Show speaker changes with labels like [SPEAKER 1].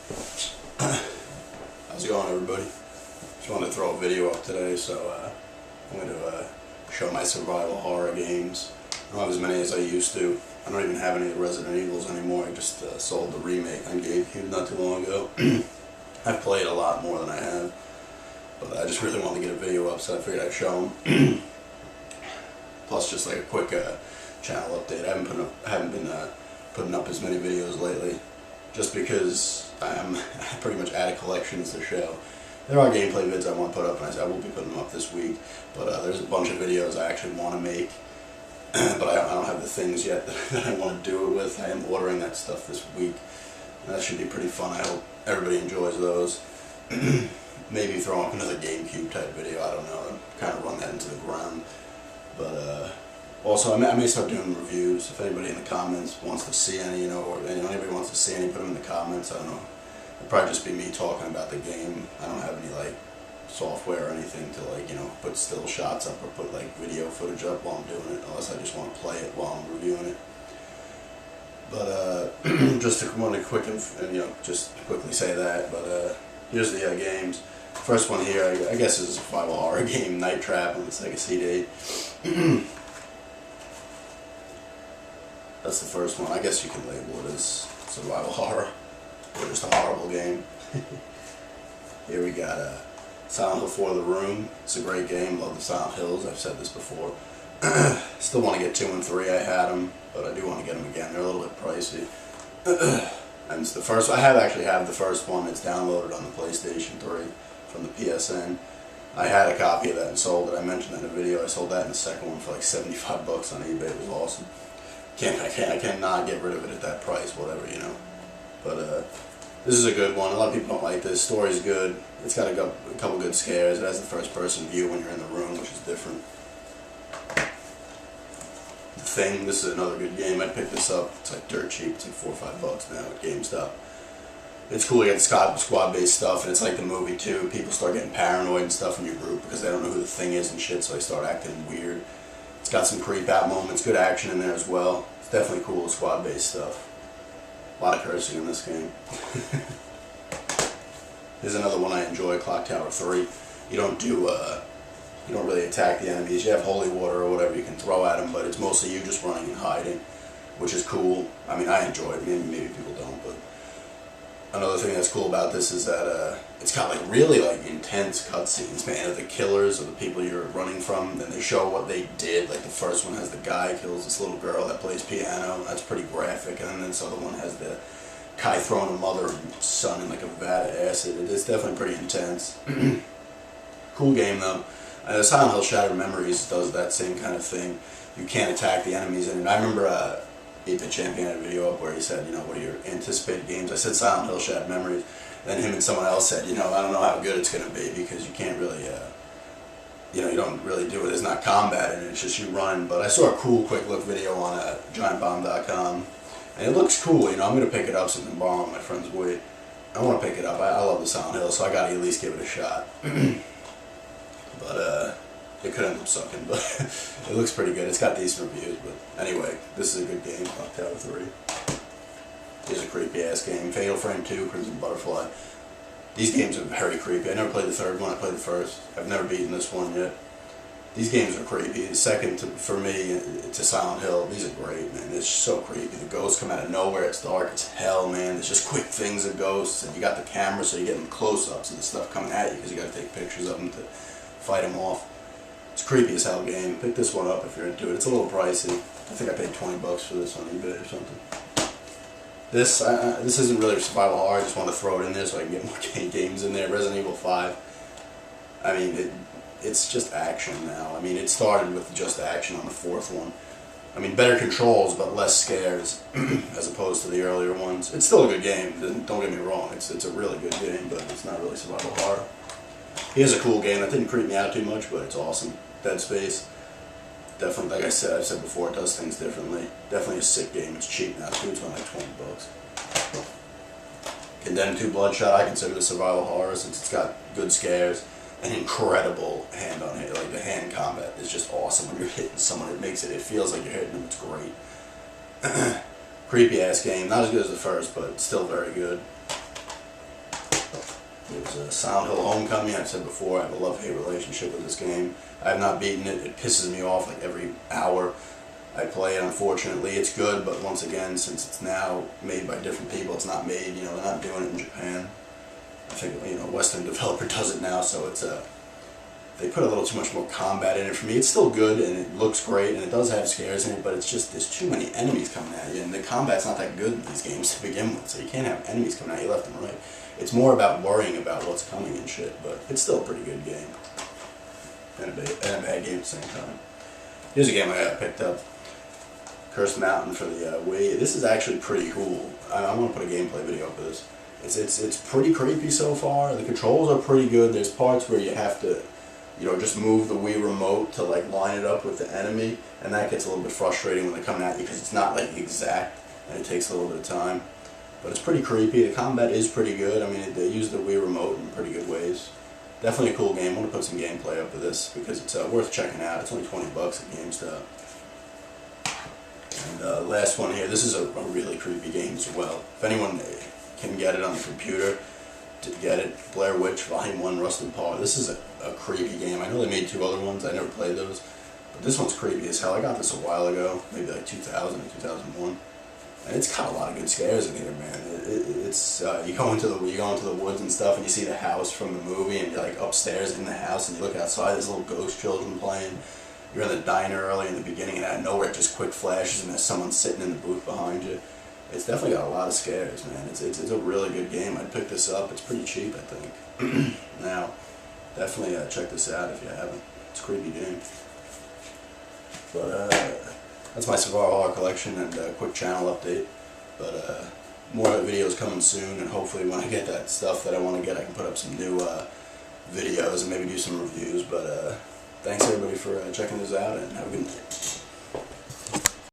[SPEAKER 1] How's it going, everybody? Just wanted to throw a video up today, so I'm going to show my survival horror games. I don't have as many as I used to. I don't even have any of the Resident Evils anymore. I just sold the remake on GameCube not too long ago. I've played a lot more than I have, but I just really wanted to get a video up, so I figured I'd show them. Plus, just like a quick channel update. I haven't been putting up as many videos lately, just because I'm pretty much out of collections to show. There are gameplay vids I want to put up, and I said I will be putting them up this week, but there's a bunch of videos I actually want to make, but I don't have the things yet that I want to do it with. I am ordering that stuff this week, and that should be pretty fun. I hope everybody enjoys those. Maybe throw up another GameCube type video, I don't know, and kind of run that into the ground. But also, I may start doing reviews. If anybody in the comments wants to see any, or anybody wants to see any, put them in the comments. I don't know. It'll probably just be me talking about the game. I don't have any like software or anything to put still shots up or put like video footage up while I'm doing it, unless I just want to play it while I'm reviewing it. But just want to just quickly say that. But here's the games. First one here, I guess, is a survival horror game, Night Trap, and it's like a CD. That's the first one. I guess you can label it as survival horror, or just a horrible game. Here we got Silent Hill 4: The Room. It's a great game. Love the Silent Hills. I've said this before. Still want to get 2 and 3. I had them, but I do want to get them again. They're a little bit pricey. And it's the first. I actually have the first one. It's downloaded on the PlayStation 3 from the PSN. I had a copy of that and sold it. I mentioned that in a video. I sold that in the second one for like $75 on eBay. It was awesome. I cannot get rid of it at that price, whatever, But this is a good one. A lot of people don't like this. Story's good. It's got a couple good scares. It has the first-person view when you're in the room, which is different. The Thing. This is another good game. I'd pick this up. It's like dirt cheap. It's like $4 or $5 now at GameStop. It's cool. You got squad-based stuff, and it's like the movie too. People start getting paranoid and stuff in your group because they don't know who the Thing is and shit, so they start acting weird. It's got some creep-out moments, good action in there as well. It's definitely cool squad-based stuff. A lot of cursing in this game. Here's another one I enjoy, Clock Tower 3. You don't really attack the enemies. You have holy water or whatever you can throw at them, but it's mostly you just running and hiding, which is cool. I mean, I enjoy it. Maybe people don't, but another thing that's cool about this is that it's got like really intense cutscenes, man, of the killers, of the people you're running from. Then they show what they did. Like the first one has the guy kills this little girl that plays piano. That's pretty graphic. And then this other one has the guy throwing a mother and son in like a vat of acid. It is definitely pretty intense. Cool game though. Silent Hill Shattered Memories does that same kind of thing. You can't attack the enemies in it. I remember 8-Bit Champion had a video up where he said, what are your anticipated games? I said Silent Hill Shattered Memories. Then him and someone else said, I don't know how good it's going to be because you can't really, you don't really do it. There's not combat in it. It's just you run. But I saw a cool quick look video on giantbomb.com, and it looks cool. I'm going to pick it up since I'm borrowing my friend's weight. I want to pick it up. I love the Silent Hill, so I got to at least give it a shot. But it could end up sucking, but it looks pretty good. It's got decent reviews, but anyway, this is a good game, Clock Tower 3. Here's a creepy-ass game, Fatal Frame 2, Crimson Butterfly. These games are very creepy. I never played the third one, I played the first. I've never beaten this one yet. These games are creepy. The second, for me, to Silent Hill, these are great, man. It's so creepy. The ghosts come out of nowhere, it's dark, it's hell, man. There's just quick things of ghosts, and you got the camera, so you're getting close-ups of the stuff coming at you, because you got to take pictures of them to fight them off. It's a creepy as hell game. Pick this one up if you're into it. It's a little pricey. I think I paid $20 for this on eBay or something. This isn't really survival horror. I just want to throw it in there so I can get more games in there. Resident Evil 5. I mean, it's just action now. I mean, it started with just action on the fourth one. I mean, better controls but less scares as opposed to the earlier ones. It's still a good game. Don't get me wrong. It's a really good game, but it's not really survival horror. Here's a cool game that didn't creep me out too much, but it's awesome. Dead Space. Definitely, like I've said before, it does things differently. Definitely a sick game. It's cheap now too. It's only like $20. Condemned 2 Bloodshot, I consider it survival horror since it's got good scares and incredible hand on hit. Like the hand combat is just awesome when you're hitting someone. It feels like you're hitting them. It's great. Creepy ass game. Not as good as the first, but still very good. There's a Silent Hill Homecoming. I've said before, I have a love-hate relationship with this game. I have not beaten it. It pisses me off like every hour I play it. Unfortunately, it's good, but once again, since it's now made by different people, it's not made, they're not doing it in Japan. I think, a Western developer does it now, so it's they put a little too much more combat in it for me. It's still good, and it looks great, and it does have scares in it, but it's just, there's too many enemies coming at you, and the combat's not that good in these games to begin with, so you can't have enemies coming at you left and right. It's more about worrying about what's coming and shit, but it's still a pretty good game. And a bad game at the same time. Here's a game I picked up. Cursed Mountain for the Wii. This is actually pretty cool. I want to put a gameplay video up of this. It's pretty creepy so far. The controls are pretty good. There's parts where you have to, just move the Wii remote to like line it up with the enemy, and that gets a little bit frustrating when they're coming at you because it's not like exact, and it takes a little bit of time. But it's pretty creepy. The combat is pretty good. I mean, they use the Wii remote in pretty good ways. Definitely a cool game. I want to put some gameplay up of this because it's worth checking out. It's only 20 bucks at GameStop. And last one here. This is a really creepy game as well. If anyone can get it on the computer, to get it, Blair Witch Volume 1 Rusted Paw. This is a creepy game. I know they made 2 other ones. I never played those. But this one's creepy as hell. I got this a while ago, maybe like 2000 or 2001. And it's got a lot of good scares in here, man. It's you go into the woods and stuff, and you see the house from the movie, and you're like upstairs in the house, and you look outside. There's little ghost children playing. You're in the diner early in the beginning, and out of nowhere, it just quick flashes, and there's someone sitting in the booth behind you. It's definitely got a lot of scares, man. It's a really good game. I'd pick this up. It's pretty cheap, I think. Now, definitely check this out if you haven't. It's a creepy game. But that's my Survival Horror collection and a quick channel update. But more videos coming soon, and hopefully when I get that stuff that I want to get, I can put up some new videos and maybe do some reviews. But thanks everybody for checking this out, and have a good night.